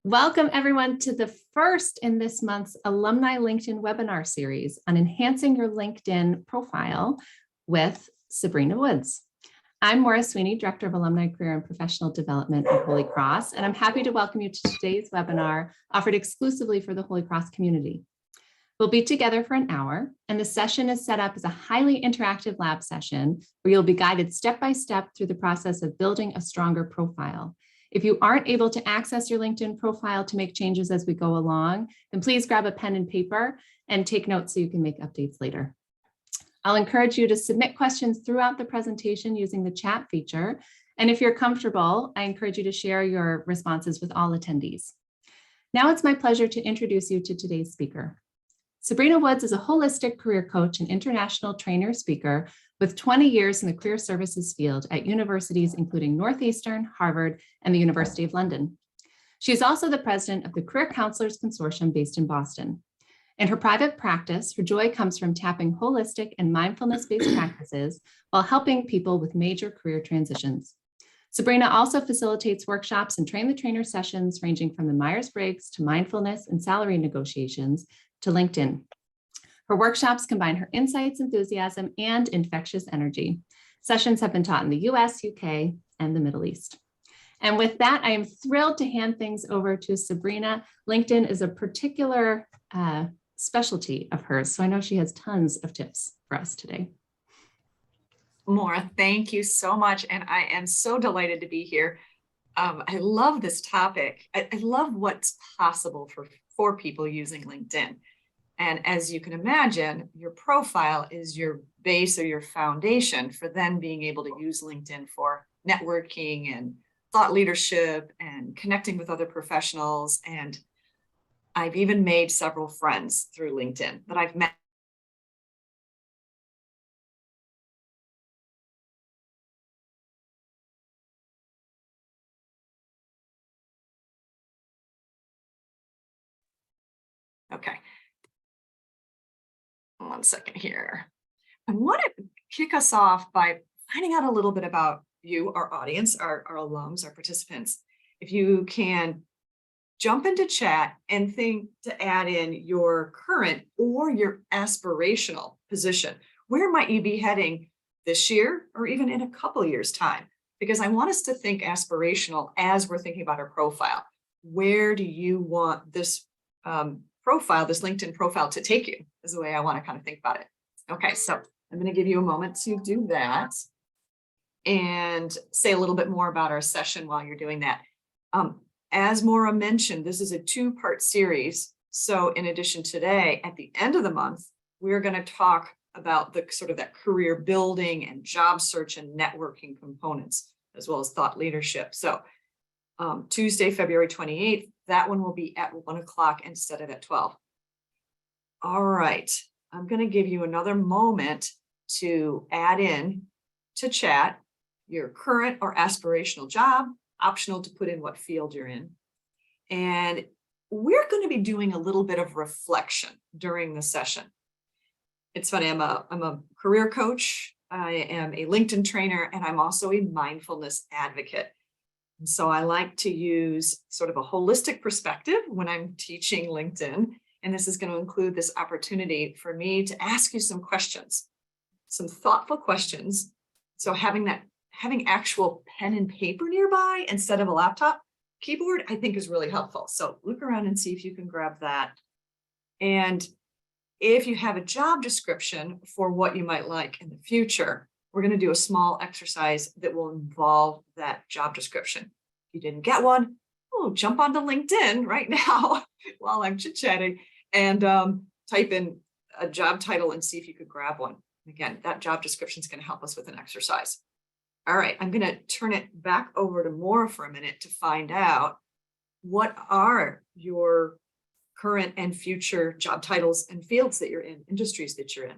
Welcome everyone to the first in this month's Alumni LinkedIn webinar series on enhancing your LinkedIn profile with Sabrina Woods. I'm Maura Sweeney, Director of Alumni Career and Professional Development at Holy Cross, and I'm happy to welcome you to today's webinar offered exclusively for the Holy Cross community. We'll be together for an hour, and the session is set up as a highly interactive lab session where you'll be guided step by step through the process of building a stronger profile. If you aren't able to access your LinkedIn profile to make changes as we go along, then please grab a pen and paper and take notes so you can make updates later. I'll encourage you to submit questions throughout the presentation using the chat feature. And if you're comfortable, I encourage you to share your responses with all attendees. Now it's my pleasure to introduce you to today's speaker. Sabrina Woods is a holistic career coach and international trainer speaker with 20 years in the career services field at universities including Northeastern, Harvard, and the University of London. She is also the president of the Career Counselors Consortium based in Boston. In her private practice, her joy comes from tapping holistic and mindfulness-based practices while helping people with major career transitions. Sabrina also facilitates workshops and train-the-trainer sessions ranging from the Myers-Briggs to mindfulness and salary negotiations to LinkedIn. Her workshops combine her insights, enthusiasm, and infectious energy. Sessions have been taught in the US, UK, and the Middle East. And with that, I am thrilled to hand things over to Sabrina. LinkedIn is a particular specialty of hers, so I know she has tons of tips for us today. Maura, thank you so much. And I am so delighted to be here. I love this topic. I love what's possible for people using LinkedIn. And as you can imagine, your profile is your base or your foundation for then being able to use LinkedIn for networking and thought leadership and connecting with other professionals. And I've even made several friends through LinkedIn that I've met. Okay. One second here. I want to kick us off by finding out a little bit about you, our audience, our alums, our participants. If you can jump into chat and think to add in your current or your aspirational position. Where might you be heading this year or even in a couple of years' time? Because I want us to think aspirational as we're thinking about our profile. Where do you want this profile, this LinkedIn profile to take you is the way I want to kind of think about it. Okay, so I'm going to give you a moment to do that and say a little bit more about our session while you're doing that. As Maura mentioned, this is a two-part series. So in addition today, at the end of the month, we're going to talk about the sort of that career building and job search and networking components, as well as thought leadership. So Tuesday, February 28th, that one will be at 1 o'clock instead of at 12. All right, I'm going to give you another moment to add in to chat your current or aspirational job, optional to put in what field you're in. And we're going to be doing a little bit of reflection during the session. It's funny, I'm a career coach, I am a LinkedIn trainer, and I'm also a mindfulness advocate. And so I like to use sort of a holistic perspective when I'm teaching LinkedIn. And this is going to include this opportunity for me to ask you some questions, some thoughtful questions. So having actual pen and paper nearby instead of a laptop keyboard, I think is really helpful. So look around and see if you can grab that. And if you have a job description for what you might like in the future, we're going to do a small exercise that will involve that job description. If you didn't get one, jump onto LinkedIn right now while I'm chit-chatting and type in a job title and see if you could grab one. Again, that job description is going to help us with an exercise. All right, I'm going to turn it back over to Maura for a minute to find out what are your current and future job titles and fields that you're in, industries that you're in.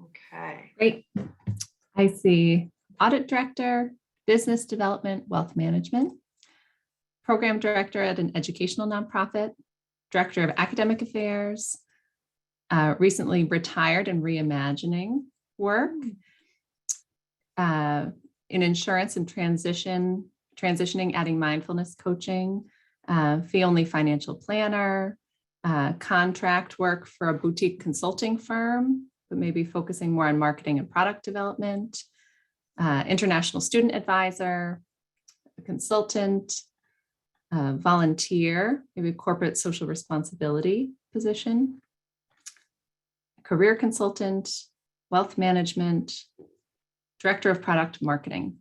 Okay. Great. I see audit director, business development, wealth management, program director at an educational nonprofit, director of academic affairs, recently retired and reimagining work, in insurance and transitioning, adding mindfulness coaching, fee-only financial planner, contract work for a boutique consulting firm, but maybe focusing more on marketing and product development, international student advisor, a consultant, volunteer, maybe corporate social responsibility position, career consultant, wealth management, director of product marketing.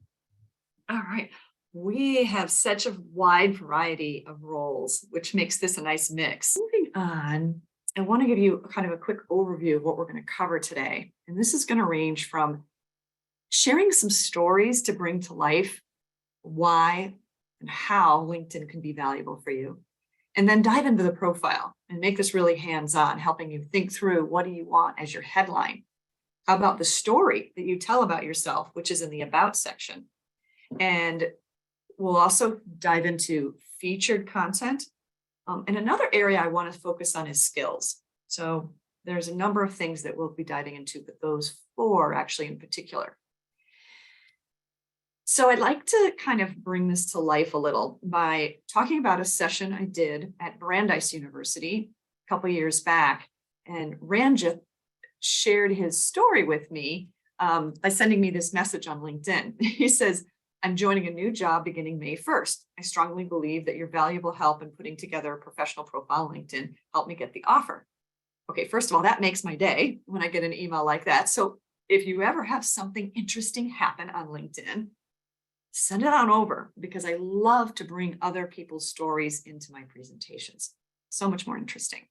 All right. We have such a wide variety of roles, which makes this a nice mix. Moving on, I want to give you kind of a quick overview of what we're going to cover today. And this is going to range from sharing some stories to bring to life why and how LinkedIn can be valuable for you, and then dive into the profile and make this really hands-on, helping you think through what do you want as your headline. How about the story that you tell about yourself, which is in the About section? And we'll also dive into featured content. And another area I want to focus on is skills. So there's a number of things that we'll be diving into, but those four actually in particular. So I'd like to kind of bring this to life a little by talking about a session I did at Brandeis University a couple of years back. And Ranjit shared his story with me by sending me this message on LinkedIn. He says, "I'm joining a new job beginning May 1st. I strongly believe that your valuable help in putting together a professional profile on LinkedIn helped me get the offer." Okay, first of all, that makes my day when I get an email like that. So if you ever have something interesting happen on LinkedIn, send it on over, because I love to bring other people's stories into my presentations. So much more interesting.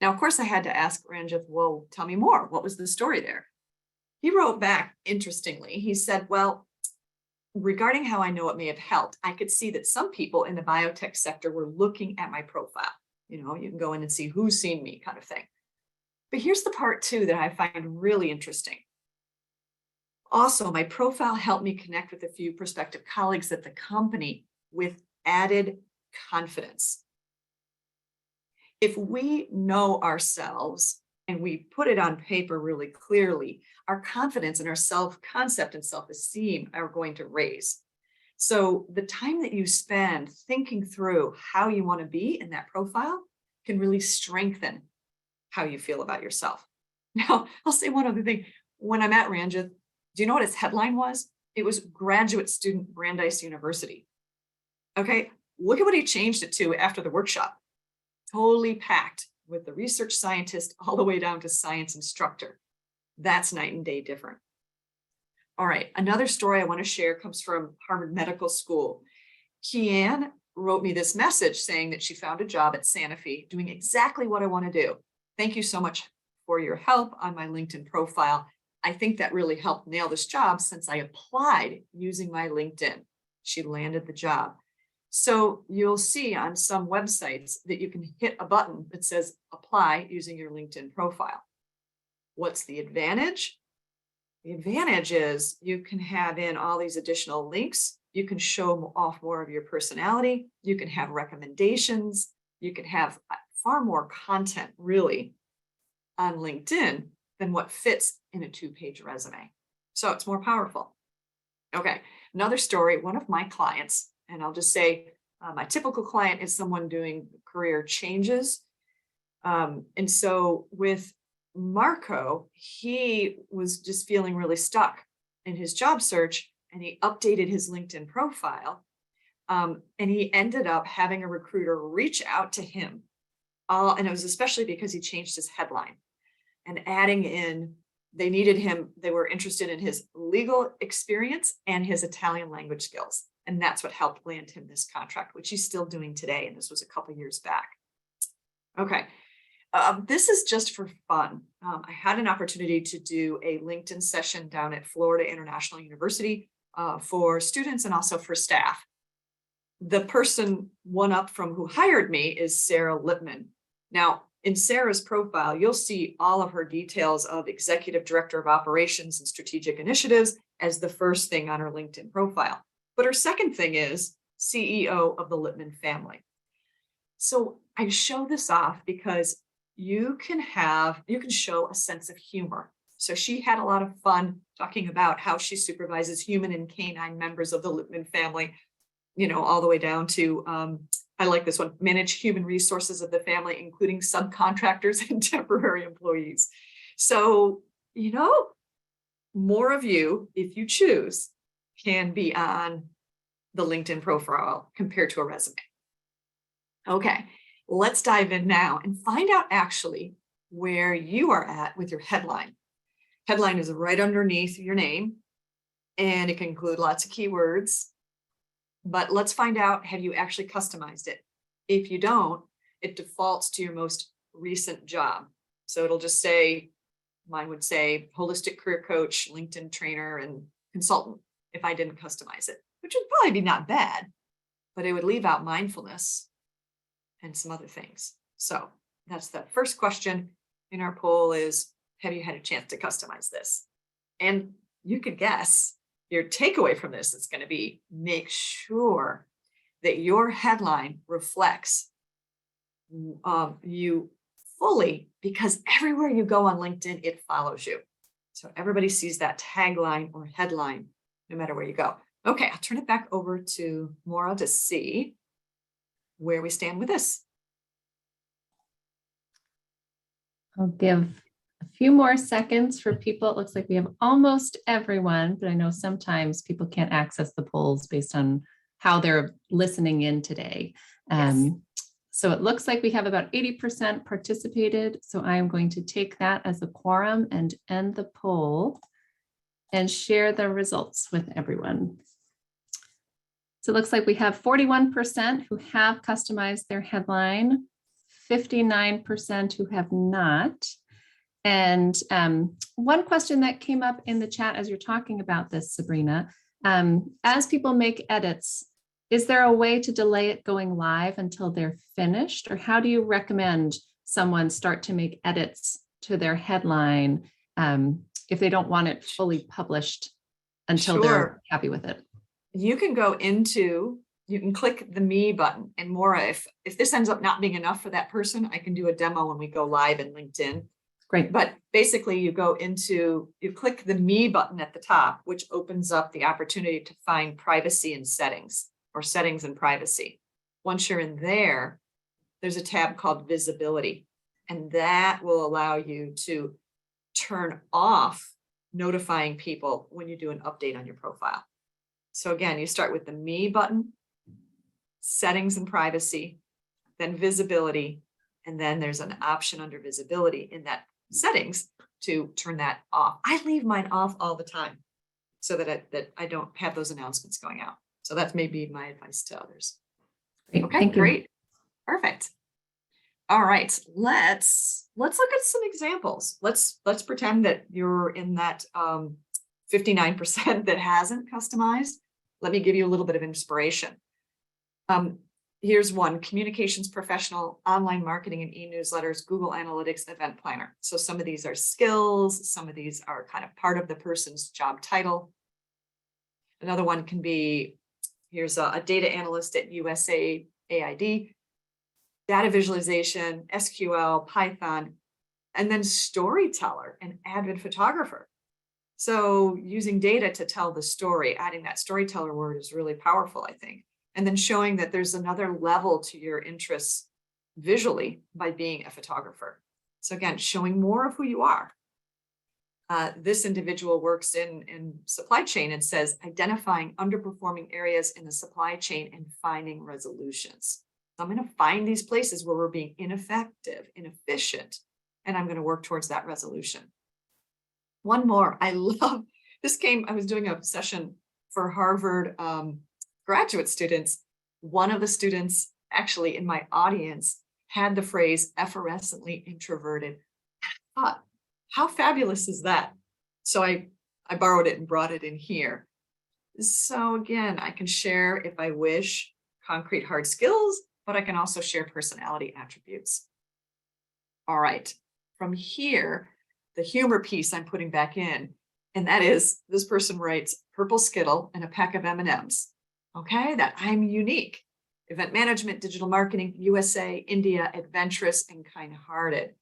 Now, of course, I had to ask Ranjit, well, tell me more. What was the story there? He wrote back, interestingly. He said, well, regarding how I know it may have helped, I could see that some people in the biotech sector were looking at my profile. You know, you can go in and see who's seen me kind of thing. But here's the part too that I find really interesting. Also, my profile helped me connect with a few prospective colleagues at the company with added confidence. If we know ourselves and we put it on paper really clearly, our confidence and our self-concept and self-esteem are going to raise. So the time that you spend thinking through how you want to be in that profile can really strengthen how you feel about yourself. Now, I'll say one other thing. When I'm at Ranjit, do you know what his headline was? It was graduate student Brandeis University. Okay, look at what he changed it to after the workshop. Totally packed with the research scientist all the way down to science instructor. That's night and day different. All right, another story I want to share comes from Harvard Medical School. Kian wrote me this message saying that she found a job at Sanofi doing exactly what I want to do. Thank you so much for your help on my LinkedIn profile. I think that really helped nail this job since I applied using my LinkedIn. She landed the job. So you'll see on some websites that you can hit a button that says apply using your LinkedIn profile. What's the advantage? The advantage is you can have in all these additional links. You can show off more of your personality. You can have recommendations. You can have far more content really on LinkedIn than what fits in a 2-page resume. So it's more powerful. Okay, another story, one of my clients, and I'll just say my typical client is someone doing career changes. And so with Marco, he was just feeling really stuck in his job search, and he updated his LinkedIn profile. And he ended up having a recruiter reach out to him. And it was especially because he changed his headline and adding in, they needed him, they were interested in his legal experience and his Italian language skills. And that's what helped land him this contract, which he's still doing today. And this was a couple of years back. Okay. This is just for fun. I had an opportunity to do a LinkedIn session down at Florida International University for students and also for staff. The person one up from who hired me is Sarah Lippman. Now, in Sarah's profile, you'll see all of her details of Executive Director of Operations and Strategic Initiatives as the first thing on her LinkedIn profile. But her second thing is CEO of the Lippman family. So I show this off because you can show a sense of humor. So she had a lot of fun talking about how she supervises human and canine members of the Lippman family, you know, all the way down to I like this one. Manage human resources of the family, including subcontractors and temporary employees. So, more of you, if you choose, can be on the LinkedIn profile compared to a resume. Okay, let's dive in now and find out actually where you are at with your headline. Headline is right underneath your name, and it can include lots of keywords. But let's find out, have you actually customized it? If you don't, it defaults to your most recent job. So it'll just say, mine would say holistic career coach, LinkedIn trainer, and consultant if I didn't customize it, which would probably be not bad, but it would leave out mindfulness and some other things. So that's the first question in our poll is, have you had a chance to customize this? And you could guess your takeaway from this is going to be, make sure that your headline reflects you fully, because everywhere you go on LinkedIn, it follows you. So everybody sees that tagline or headline, no matter where you go. Okay, I'll turn it back over to Maura to see where we stand with this. I'll give a few more seconds for people. It looks like we have almost everyone, but I know sometimes people can't access the polls based on how they're listening in today. Yes. So it looks like we have about 80% participated. So I'm going to take that as a quorum and end the poll and share the results with everyone. So it looks like we have 41% who have customized their headline, 59% who have not. And one question that came up in the chat as you're talking about this, Sabrina, as people make edits, is there a way to delay it going live until they're finished? Or how do you recommend someone start to make edits to their headline if they don't want it fully published until they're happy with it? You can you can click the me button. And Maura, if this ends up not being enough for that person, I can do a demo when we go live in LinkedIn. Great. But basically you click the me button at the top, which opens up the opportunity to find privacy and settings, or settings and privacy. Once you're in there, there's a tab called visibility, and that will allow you to turn off notifying people when you do an update on your profile. So again, you start with the me button, settings and privacy, then visibility, and then there's an option under visibility in that settings to turn that off. I leave mine off all the time so that I don't have those announcements going out. So that's maybe my advice to others. Great. Okay, Thank you. great. Perfect. All right, let's look at some examples. Let's pretend that you're in that 59% that hasn't customized. Let me give you a little bit of inspiration. Here's one: communications professional, online marketing and e-newsletters, Google Analytics, event planner. So some of these are skills, some of these are kind of part of the person's job title. Another one can be, here's a data analyst at USAID, data visualization, SQL, Python, and then storyteller and avid photographer. So using data to tell the story, adding that storyteller word is really powerful, I think. And then showing that there's another level to your interests visually by being a photographer. So again, showing more of who you are. This individual works in supply chain and says, identifying underperforming areas in the supply chain and finding resolutions. So I'm going to find these places where we're being ineffective, inefficient, and I'm going to work towards that resolution. One more, I love this. I was doing a session for Harvard graduate students. One of the students actually in my audience had the phrase effervescently introverted. I thought, how fabulous is that? So I borrowed it and brought it in here. So again, I can share, if I wish, concrete hard skills, but I can also share personality attributes. All right, from here, the humor piece I'm putting back in, and that is, this person writes purple Skittle and a pack of M&Ms. Okay, that I'm unique. Event management, digital marketing, USA, India, adventurous, and kind-hearted.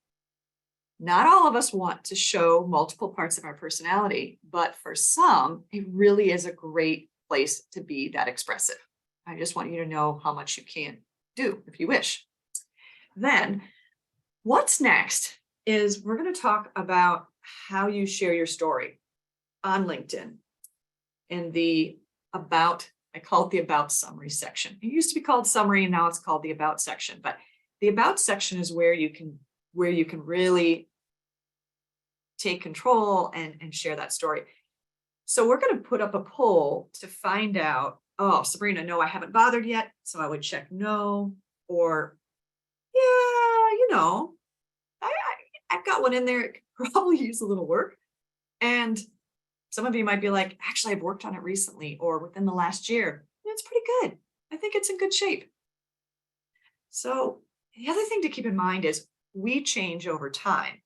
Not all of us want to show multiple parts of our personality, but for some, it really is a great place to be that expressive. I just want you to know how much you can. do if you wish. Then what's next is we're going to talk about how you share your story on LinkedIn in the about, I call it the about summary section. It used to be called summary and now it's called the about section, but the about section is where you can really take control and share that story. So we're going to put up a poll to find out, oh, Sabrina, no, I haven't bothered yet. So I would check no, or yeah, I've got one in there. It could probably use a little work. And some of you might be like, actually, I've worked on it recently or within the last year. It's pretty good. I think it's in good shape. So the other thing to keep in mind is we change over time.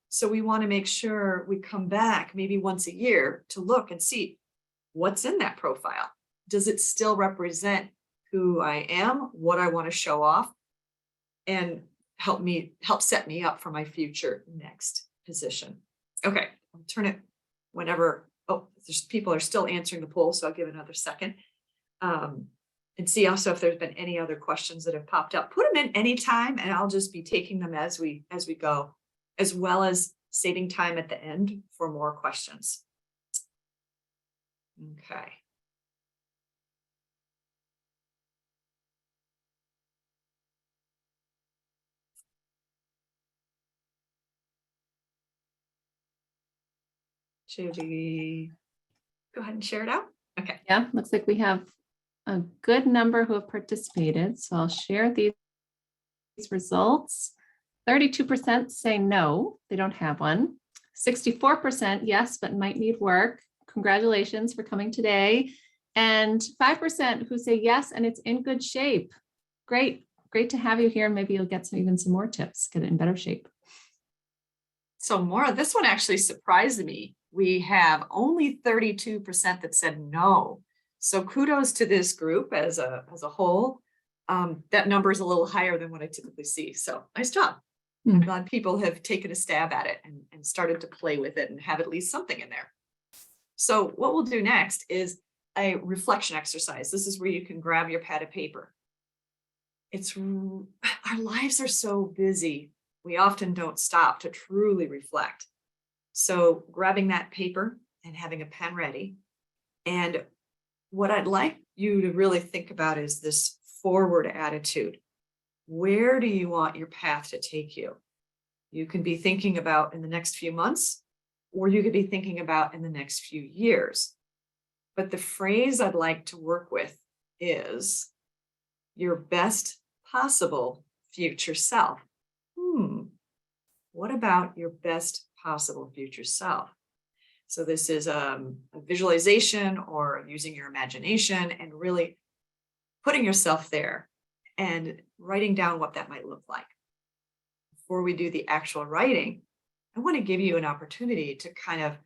So we want to make sure we come back maybe once a year to look and see what's in that profile. Does it still represent who I am, what I want to show off, and help set me up for my future next position? Okay, I'll turn it whenever. Oh, people are still answering the poll, so I'll give another second. And see also if there's been any other questions that have popped up. Put them in anytime, and I'll just be taking them as we go, as well as saving time at the end for more questions. Okay. Should we go ahead and share it out? Okay. Yeah, looks like we have a good number who have participated. So I'll share these results. 32% say no, they don't have one. 64% yes, but might need work. Congratulations for coming today. And 5% who say yes, and it's in good shape. Great to have you here. Maybe you'll get even some more tips, get it in better shape. So Maura, this one actually surprised me. We have only 32% that said no. So kudos to this group as a whole. That number is a little higher than what I typically see. So nice job. I'm glad people have taken a stab at it and started to play with it and have at least something in there. So what we'll do next is a reflection exercise. This is where you can grab your pad of paper. Our lives are so busy. We often don't stop to truly reflect. So grabbing that paper and having a pen ready. And what I'd like you to really think about is this forward attitude. Where do you want your path to take you? You can be thinking about in the next few months, or you could be thinking about in the next few years. But the phrase I'd like to work with is your best possible future self. What about your best possible future self? So this is a visualization or using your imagination and really putting yourself there and writing down what that might look like. Before we do the actual writing, I want to give you an opportunity to kind of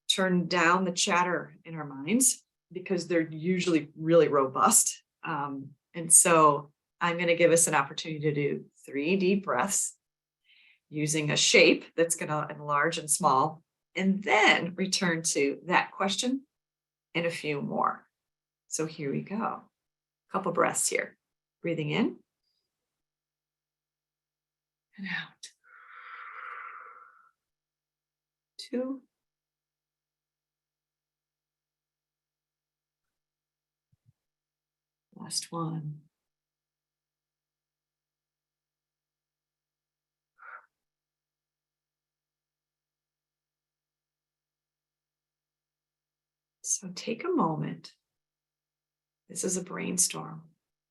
turn down the chatter in our minds because they're usually really robust. And so I'm going to give us an opportunity to do 3 deep breaths using a shape that's going to enlarge and small, and then return to that question and a few more. So here we go. A couple breaths here. Breathing in and out. 2. Last one. So take a moment. This is a brainstorm.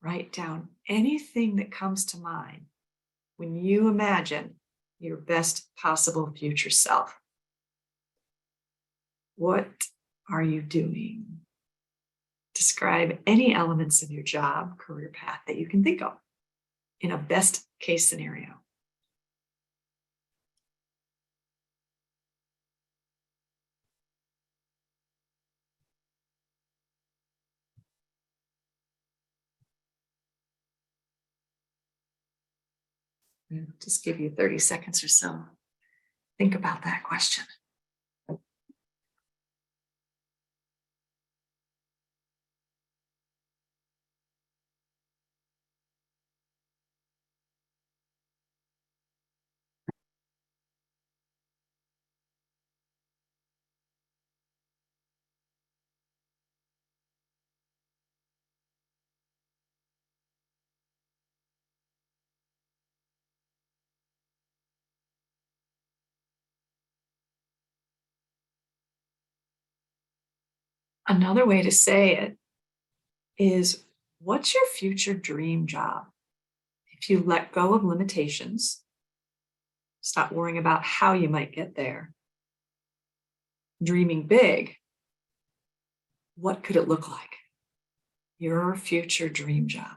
Write down anything that comes to mind when you imagine your best possible future self. What are you doing? Describe any elements of your job, career path that you can think of in a best case scenario. Just give you 30 seconds or so. Think about that question. Another way to say it is, what's your future dream job? If you let go of limitations, stop worrying about how you might get there, dreaming big, what could it look like? Your future dream job.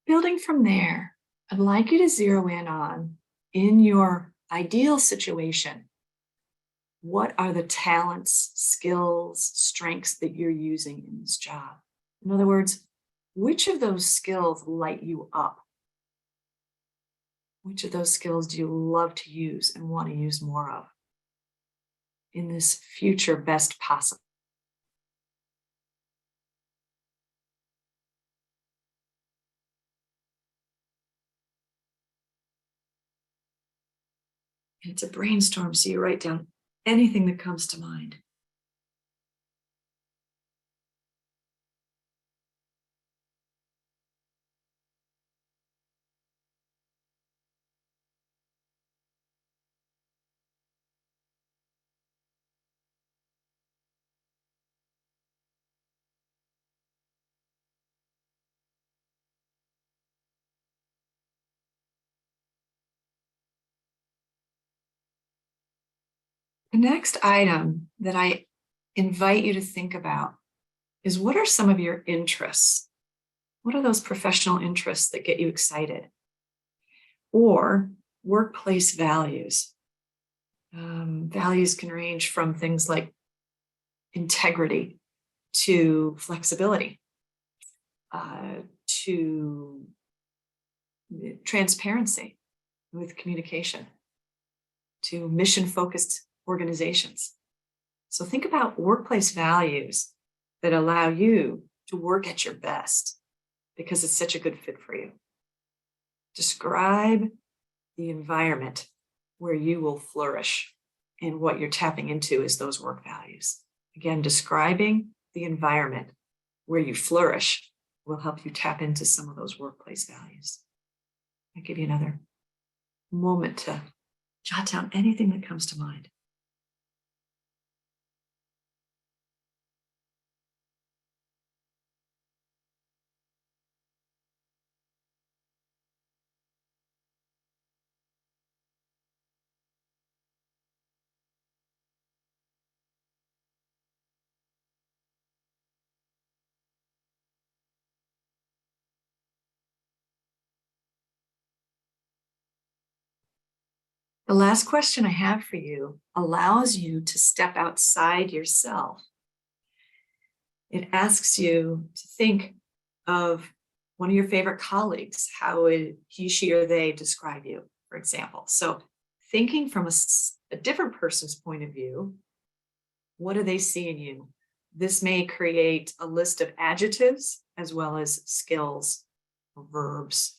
Building from there, I'd like you to zero in on, in your ideal situation, what are the talents, skills, strengths that you're using in this job? In other words, which of those skills light you up? Which of those skills do you love to use and want to use more of in this future best possible? And it's a brainstorm, so you write down anything that comes to mind. The next item that I invite you to think about is, what are some of your interests? What are those professional interests that get you excited? Or workplace values. Values can range from things like integrity to flexibility, to transparency with communication, to mission-focused organizations. So think about workplace values that allow you to work at your best because it's such a good fit for you. Describe the environment where you will flourish, and what you're tapping into is those work values. Again, describing the environment where you flourish will help you tap into some of those workplace values. I'll give you another moment to jot down anything that comes to mind. The last question I have for you allows you to step outside yourself. It asks you to think of one of your favorite colleagues. How would he, she, or they describe you, for example? So thinking from a different person's point of view, what do they see in you? This may create a list of adjectives as well as skills or verbs.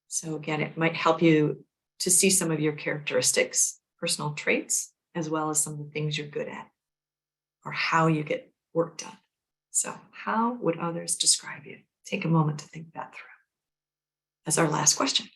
So again, it might help you to see some of your characteristics, personal traits, as well as some of the things you're good at or how you get work done. So how would others describe you? Take a moment to think that through. That's our last question.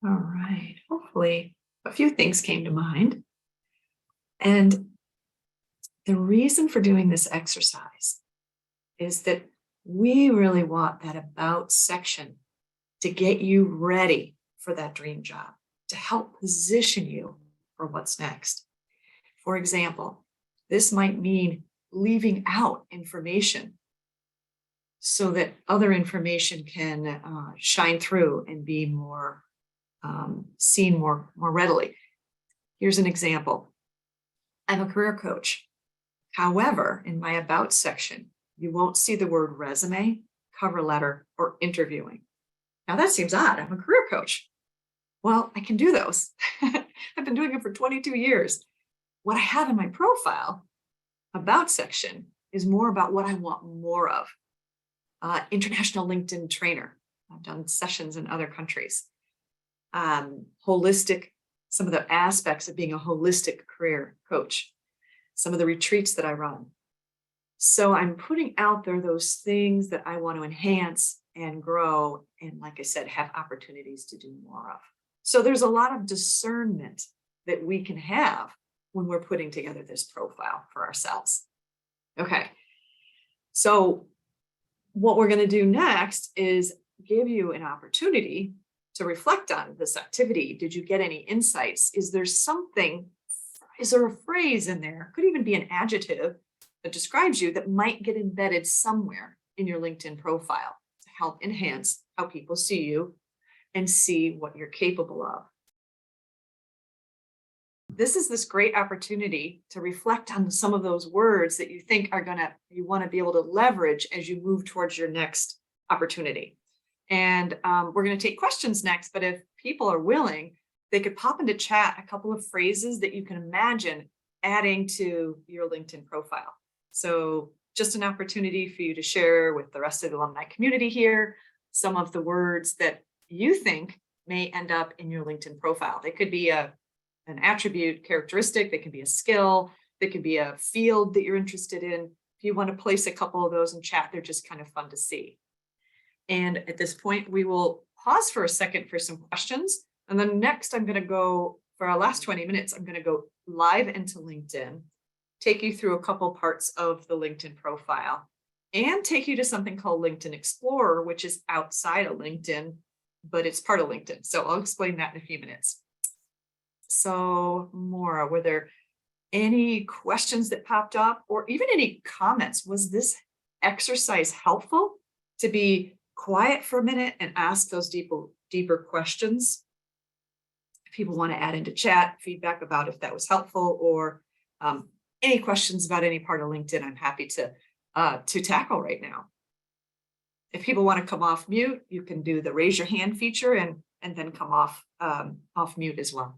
All right, hopefully a few things came to mind. And the reason for doing this exercise is that we really want that about section to get you ready for that dream job, to help position you for what's next. For example, this might mean leaving out information so that other information can shine through and be more seen more readily. Here's an example. I'm a career coach. However, in my About section, you won't see the word resume, cover letter, or interviewing. Now that seems odd. I'm a career coach. Well, I can do those. I've been doing it for 22 years. What I have in my profile, About section, is more about what I want more of. International LinkedIn trainer. I've done sessions in other countries. Holistic, some of the aspects of being a holistic career coach, some of the retreats that I run. So I'm putting out there those things that I want to enhance and grow, and like I said, have opportunities to do more of. So there's a lot of discernment that we can have when we're putting together this profile for ourselves. Okay, so what we're going to do next is give you an opportunity to reflect on this activity. Did you get any insights? Is there something, is there a phrase in there? Could even be an adjective that describes you that might get embedded somewhere in your LinkedIn profile to help enhance how people see you and see what you're capable of. This is this great opportunity to reflect on some of those words that you think are you want to be able to leverage as you move towards your next opportunity. And we're going to take questions next, but if people are willing, they could pop into chat a couple of phrases that you can imagine adding to your LinkedIn profile. So just an opportunity for you to share with the rest of the alumni community here some of the words that you think may end up in your LinkedIn profile. They could be an attribute, characteristic, they can be a skill, they could be a field that you're interested in. If you want to place a couple of those in chat, they're just kind of fun to see. And at this point, we will pause for a second for some questions. And then next, I'm going to go, for our last 20 minutes, I'm going to go live into LinkedIn, take you through a couple parts of the LinkedIn profile, and take you to something called LinkedIn Explorer, which is outside of LinkedIn, but it's part of LinkedIn. So I'll explain that in a few minutes. So Maura, were there any questions that popped up or even any comments? Was this exercise helpful to be quiet for a minute and ask those deeper questions? If people want to add into chat feedback about if that was helpful, or any questions about any part of LinkedIn, I'm happy to tackle right now. If people want to come off mute, you can do the raise your hand feature and then come off mute as well.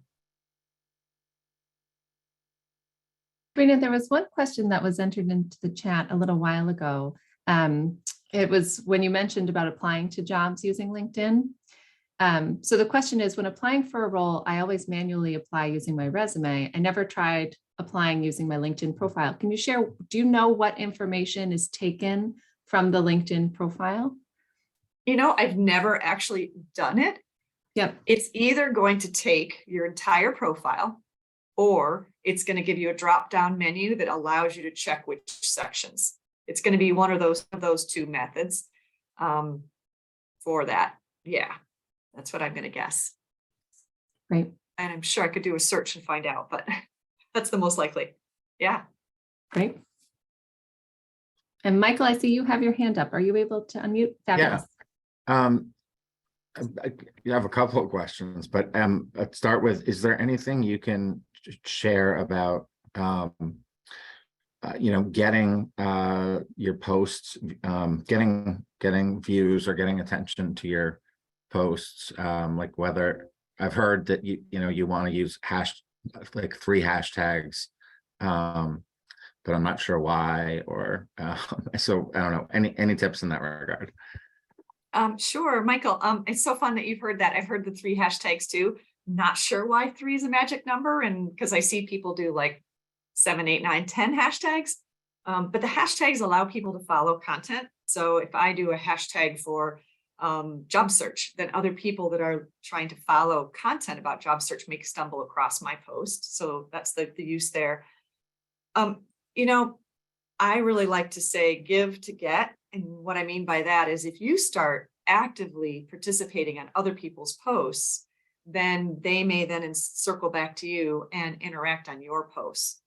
Sabrina, there was one question that was entered into the chat a little while ago. It was when you mentioned about applying to jobs using LinkedIn. So the question is, when applying for a role, I always manually apply using my resume. I never tried applying using my LinkedIn profile. Can you share, do you know what information is taken from the LinkedIn profile? You know, I've never actually done it. Yep. It's either going to take your entire profile, or it's going to give you a drop-down menu that allows you to check which sections. It's going to be one of those two methods for that. Yeah, that's what I'm going to guess. Great. And I'm sure I could do a search and find out, but that's the most likely. Yeah. Great. And Michael, I see you have your hand up. Are you able to unmute? Fabulous. Yeah. You have a couple of questions, but let's start with, is there anything you can share about getting your posts, getting views or getting attention to your posts, like whether I've heard that you want to use like 3 hashtags, but I'm not sure why, or so I don't know, any tips in that regard. Sure, Michael. It's so fun that you've heard that. I've heard the 3 hashtags too. Not sure why 3 is a magic number, and because I see people do like 7, 8, 9, 10 hashtags. But the hashtags allow people to follow content. So if I do a hashtag for job search, then other people that are trying to follow content about job search may stumble across my post. So that's the use there. I really like to say give to get. And what I mean by that is if you start actively participating on other people's posts, then they may then circle back to you and interact on your posts.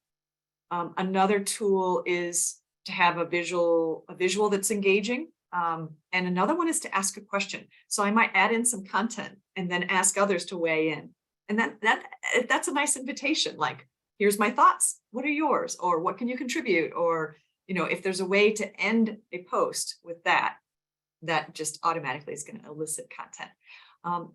Another tool is to have a visual that's engaging. And another one is to ask a question. So I might add in some content and then ask others to weigh in. And that's a nice invitation. Like, here's my thoughts. What are yours? Or what can you contribute? Or, if there's a way to end a post with that just automatically is going to elicit content.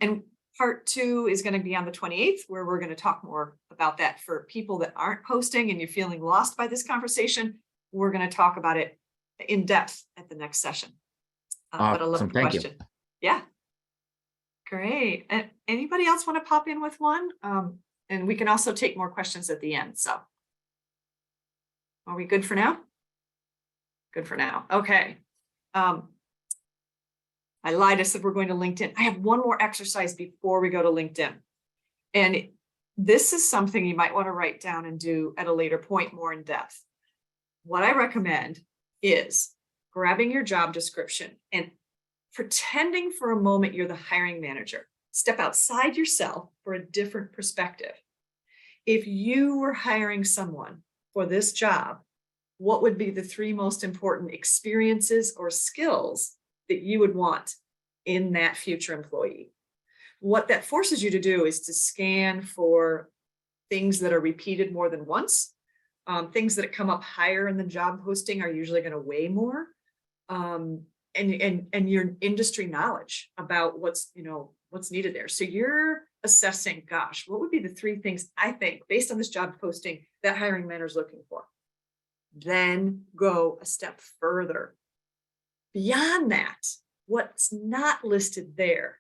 And part 2 is going to be on the 28th, where we're going to talk more about that for people that aren't posting and you're feeling lost by this conversation. We're going to talk about it in depth at the next session. But I love the Thank question. you. Yeah. Great. And anybody else want to pop in with one? And we can also take more questions at the end. So are we good for now? Good for now. Okay. I lied. I said we're going to LinkedIn. I have one more exercise before we go to LinkedIn. And this is something you might want to write down and do at a later point more in depth. What I recommend is grabbing your job description and pretending for a moment you're the hiring manager. Step outside yourself for a different perspective. If you were hiring someone for this job, what would be the 3 most important experiences or skills that you would want in that future employee? What that forces you to do is to scan for things that are repeated more than once. Things that come up higher in the job posting are usually going to weigh more. And your industry knowledge about what's needed there. So you're assessing, gosh, what would be the 3 things I think based on this job posting that hiring manager is looking for? Then go a step further. Beyond that, what's not listed there?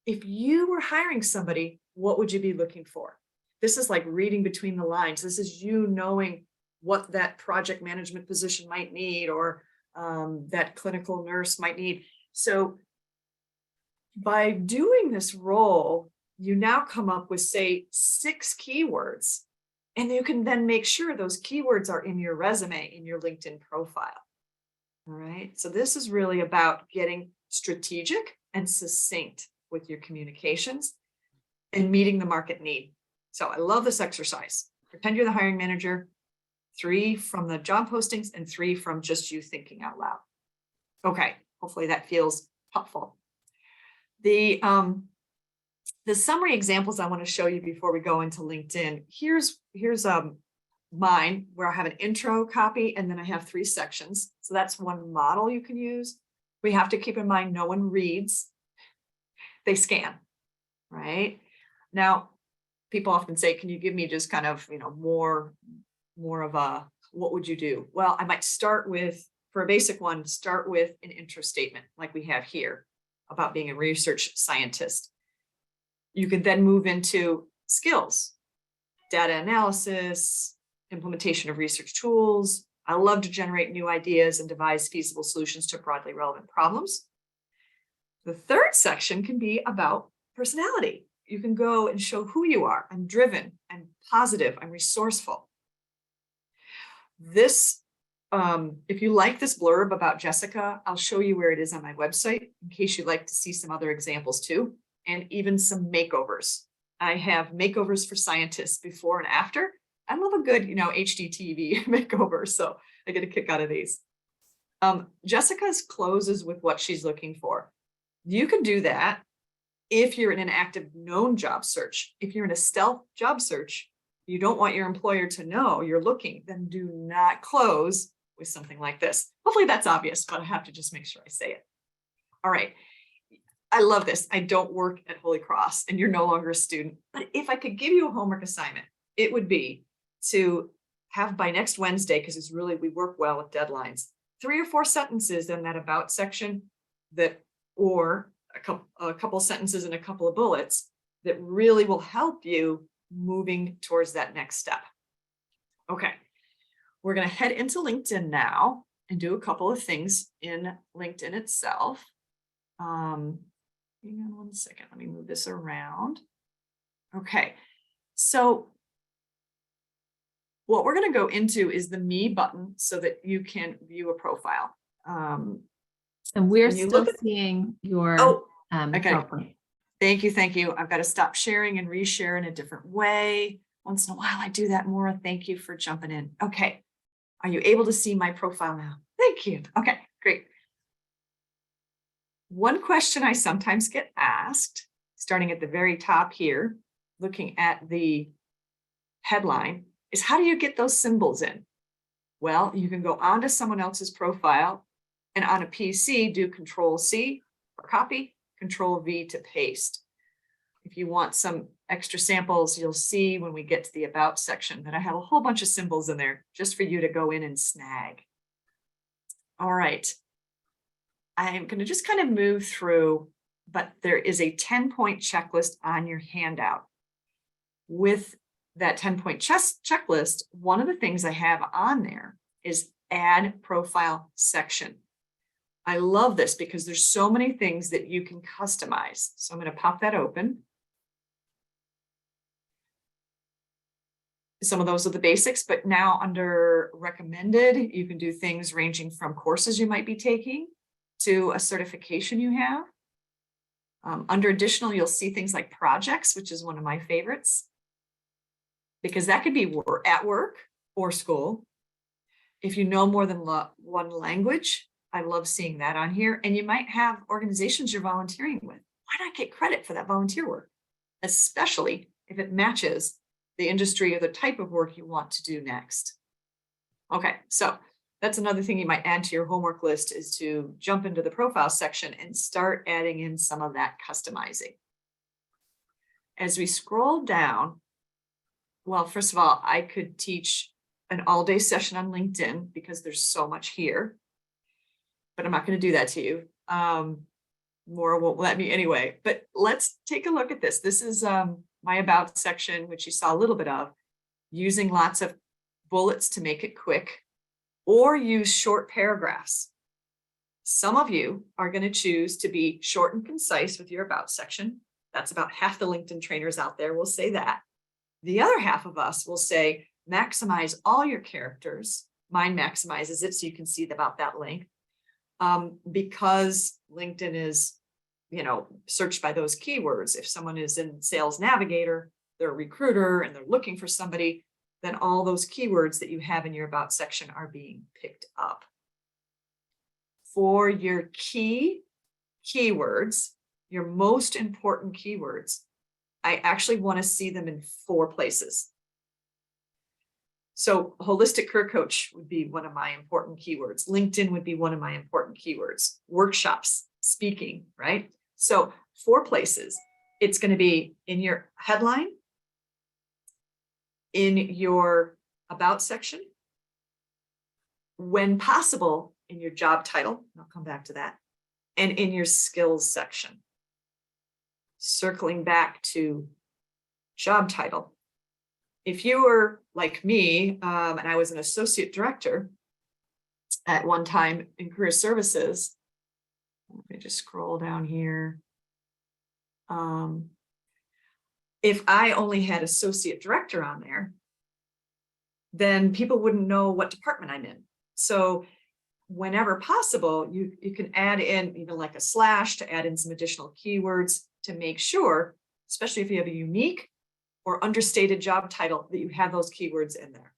If you were hiring somebody, what would you be looking for? This is like reading between the lines. This is you knowing what that project management position might need, or that clinical nurse might need. So by doing this role, you now come up with, say, 6 keywords, and you can then make sure those keywords are in your resume, in your LinkedIn profile. All right. So this is really about getting strategic and succinct with your communications and meeting the market need. So I love this exercise. Pretend you're the hiring manager. 3 from the job postings and 3 from just you thinking out loud. Okay, hopefully that feels helpful. The summary examples I want to show you before we go into LinkedIn. Here's mine, where I have an intro copy and then I have 3 sections. So that's one model you can use. We have to keep in mind no one reads, they scan, right? Now, people often say, can you give me just kind of, more of a, what would you do? Well, I might start with, for a basic one, start with an intro statement like we have here about being a research scientist. You could then move into skills, data analysis, implementation of research tools. I love to generate new ideas and devise feasible solutions to broadly relevant problems. The 3rd section can be about personality. You can go and show who you are. I'm driven, I'm positive, I'm resourceful. This, if you like this blurb about Jessica, I'll show you where it is on my website in case you'd like to see some other examples too, and even some makeovers. I have makeovers for scientists before and after. I love a good, HGTV makeover, so I get a kick out of these. Jessica's closes with what she's looking for. You can do that if you're in an active known job search. If you're in a stealth job search, you don't want your employer to know you're looking, then do not close with something like this. Hopefully that's obvious, but I have to just make sure I say it. All right. I love this. I don't work at Holy Cross and you're no longer a student, but if I could give you a homework assignment, it would be to have by next Wednesday, because it's really, we work well with deadlines, 3 or 4 sentences in that about section that, or a couple sentences and a couple of bullets that really will help you moving towards that next step. Okay, we're going to head into LinkedIn now and do a couple of things in LinkedIn itself. Hang on one second, let me move this around. Okay, so what we're going to go into is the Me button so that you can view a profile. And we're When you still look at- seeing your Oh, okay. PowerPoint. Thank you, thank you. I've got to stop sharing and reshare in a different way. Once in a while, I do that more. Thank you for jumping in. Okay. Are you able to see my profile now? Thank you. Okay, great. One question I sometimes get asked, starting at the very top here, looking at the headline, is how do you get those symbols in? Well, you can go onto someone else's profile and on a PC, do Control-C for copy, Control-V to paste. If you want some extra samples, you'll see when we get to the About section that I have a whole bunch of symbols in there just for you to go in and snag. All right. I'm going to just kind of move through, but there is a 10-point checklist on your handout. With that 10-point checklist, one of the things I have on there is Add Profile Section. I love this because there's so many things that you can customize. So I'm going to pop that open. Some of those are the basics, but now under recommended, you can do things ranging from courses you might be taking to a certification you have. Under additional, you'll see things like projects, which is one of my favorites, because that could be at work or school. If you know more than one language, I love seeing that on here. And you might have organizations you're volunteering with. Why not get credit for that volunteer work, especially if it matches the industry or the type of work you want to do next? Okay, so that's another thing you might add to your homework list, is to jump into the profile section and start adding in some of that customizing. As we scroll down, well, first of all, I could teach an all-day session on LinkedIn because there's so much here, but I'm not going to do that to you. Maura won't let me anyway, but let's take a look at this. This is my About section, which you saw a little bit of, using lots of bullets to make it quick, or use short paragraphs. Some of you are going to choose to be short and concise with your About section. That's about half the LinkedIn trainers out there will say that. The other half of us will say, maximize all your characters. Mine maximizes it so you can see about that length. Because LinkedIn is, searched by those keywords. If someone is in Sales Navigator, they're a recruiter and they're looking for somebody, then all those keywords that you have in your About section are being picked up. For your keywords, your most important keywords, I actually want to see them in 4 places. So holistic career coach would be one of my important keywords. LinkedIn would be one of my important keywords. Workshops, speaking, right? So 4 places. It's going to be in your headline, in your About section, when possible, in your job title, I'll come back to that, and in your skills section. Circling back to job title. If you were like me, and I was an associate director at one time in career services, let me just scroll down here. If I only had associate director on there, then people wouldn't know what department I'm in. So whenever possible, you can add in even like a slash to add in some additional keywords to make sure, especially if you have a unique or understated job title, that you have those keywords in there.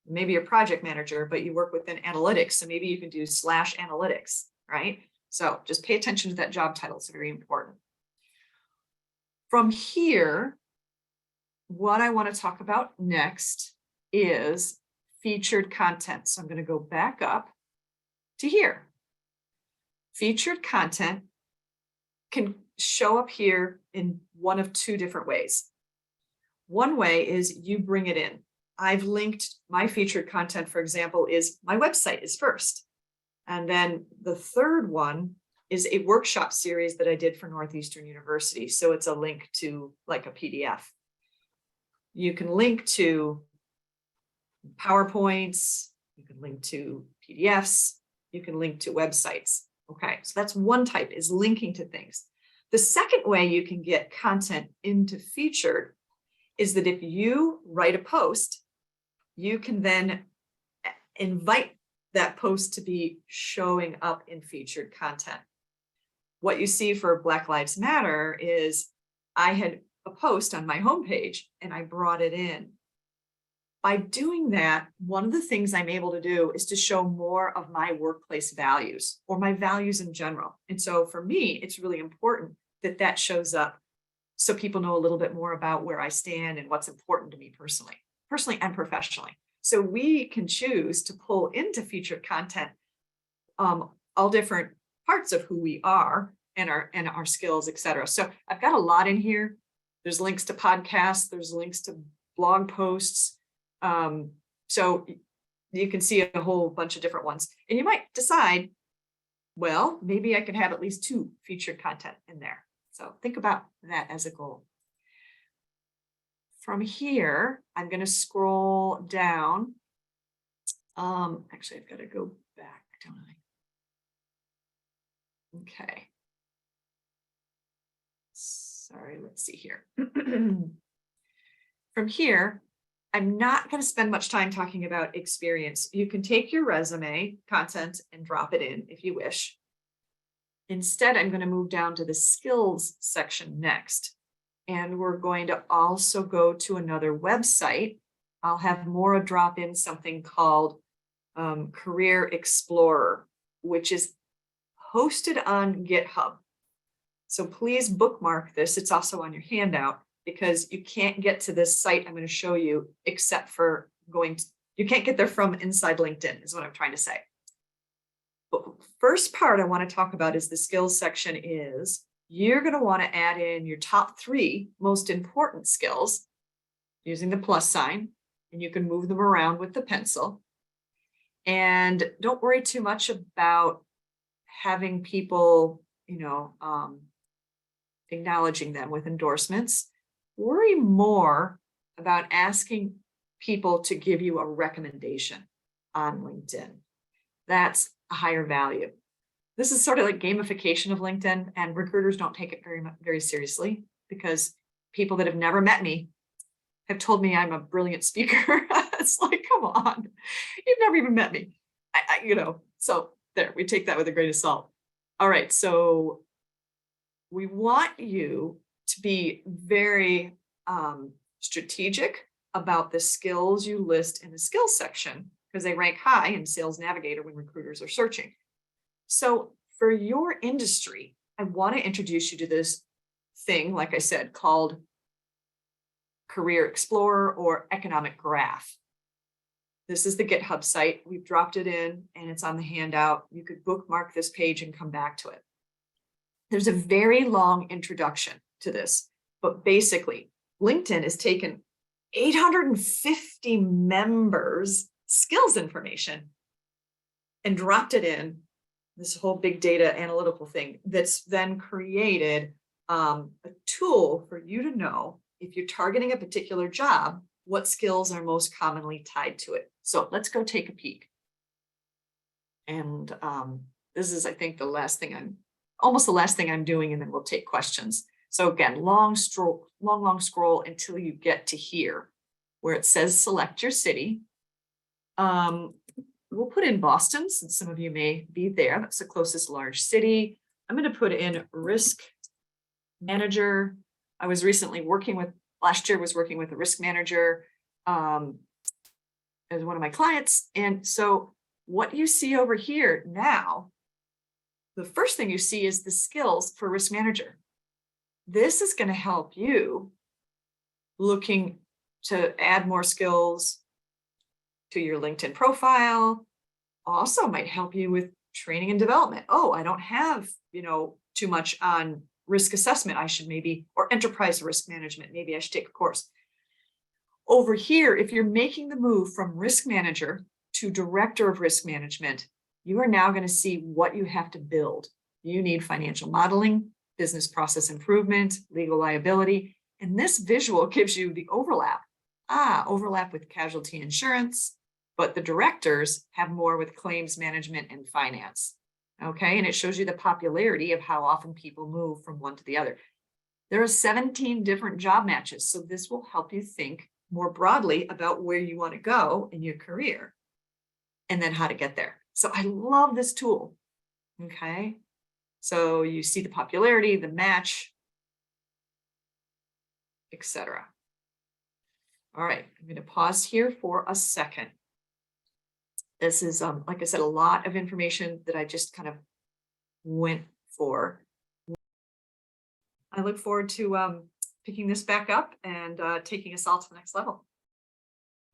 Maybe you're a project manager, but you work within analytics. So maybe you can do /analytics, right? So just pay attention to that job title. It's very important. From here, what I want to talk about next is featured content. So I'm going to go back up to here. Featured content can show up here in one of 2 different ways. One way is you bring it in. I've linked my featured content, for example, is my website is first. And then the third one is a workshop series that I did for Northeastern University. So it's a link to like a PDF. You can link to PowerPoints, you can link to PDFs, you can link to websites. Okay, so that's one type, is linking to things. The second way you can get content into featured is that if you write a post, you can then invite that post to be showing up in featured content. What you see for Black Lives Matter is I had a post on my homepage and I brought it in. By doing that, one of the things I'm able to do is to show more of my workplace values or my values in general. And so for me, it's really important that that shows up so people know a little bit more about where I stand and what's important to me personally and professionally. So we can choose to pull into featured content all different parts of who we are and our skills, et cetera. So I've got a lot in here. There's links to podcasts, there's links to blog posts. So you can see a whole bunch of different ones. And you might decide, well, maybe I can have at least 2 featured content in there. So think about that as a goal. From here, I'm going to scroll down. Actually, I've got to go back, don't I? Okay. Sorry, let's see here. From here, I'm not going to spend much time talking about experience. You can take your resume content and drop it in if you wish. Instead, I'm going to move down to the skills section next. And we're going to also go to another website. I'll have Maura drop in something called Career Explorer, which is hosted on GitHub. So please bookmark this. It's also on your handout because you can't get to this site I'm going to show you except for you can't get there from inside LinkedIn is what I'm trying to say. But first part I want to talk about is the skills section is you're going to want to add in your top 3 most important skills using the plus sign, and you can move them around with the pencil. And don't worry too much about having people, acknowledging them with endorsements. Worry more about asking people to give you a recommendation on LinkedIn. That's a higher value. This is sort of like gamification of LinkedIn, and recruiters don't take it very seriously because people that have never met me have told me I'm a brilliant speaker. It's like, come on, you've never even met me. So there, we take that with a grain of salt. All right, so we want you to be very strategic about the skills you list in the skills section because they rank high in Sales Navigator when recruiters are searching. So for your industry, I want to introduce you to this thing, like I said, called Career Explorer or Economic Graph. This is the GitHub site. We've dropped it in and it's on the handout. You could bookmark this page and come back to it. There's a very long introduction to this, but basically LinkedIn has taken 850 members' skills information and dropped it in this whole big data analytical thing that's then created a tool for you to know if you're targeting a particular job, what skills are most commonly tied to it. So let's go take a peek. And this is, I think, almost the last thing I'm doing, and then we'll take questions. So again, long scroll until you get to here where it says select your city. We'll put in Boston since some of you may be there. That's the closest large city. I'm going to put in risk manager. I was recently last year was working with a risk manager as one of my clients. And so what you see over here now, the first thing you see is the skills for risk manager. This is going to help you looking to add more skills to your LinkedIn profile. Also might help you with training and development. Oh, I don't have, too much on risk assessment. I should or enterprise risk management. Maybe I should take a course. Over here, if you're making the move from risk manager to director of risk management, you are now going to see what you have to build. You need financial modeling, business process improvement, legal liability, and this visual gives you the overlap. Overlap with casualty insurance, but the directors have more with claims management and finance. Okay, and it shows you the popularity of how often people move from one to the other. There are 17 different job matches, so this will help you think more broadly about where you want to go in your career and then how to get there. So I love this tool. Okay. So you see the popularity, the match, etc. All right, I'm going to pause here for a second. This is, like I said, a lot of information that I just kind of went for. I look forward to picking this back up and taking us all to the next level.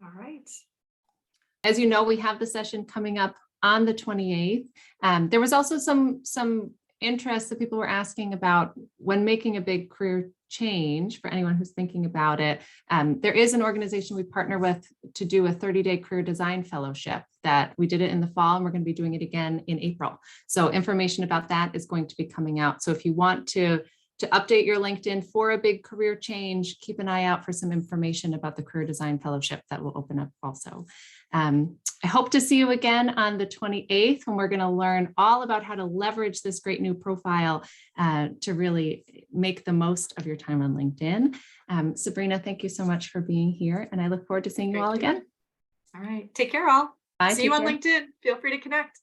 All right. As you know, we have the session coming up on the 28th. There was also some interest that people were asking about when making a big career change for anyone who's thinking about it. There is an organization we partner with to do a 30-day career design fellowship that we did it in the fall, and we're going to be doing it again in April. So information about that is going to be coming out. So if you want to update your LinkedIn for a big career change, keep an eye out for some information about the Career Design Fellowship that will open up also. I hope to see you again on the 28th when we're going to learn all about how to leverage this great new profile to really make the most of your time on LinkedIn. Sabrina, thank you so much for being here, and I look forward to seeing you all again. All right. Take care, all. Bye. See you on LinkedIn. Feel free to connect.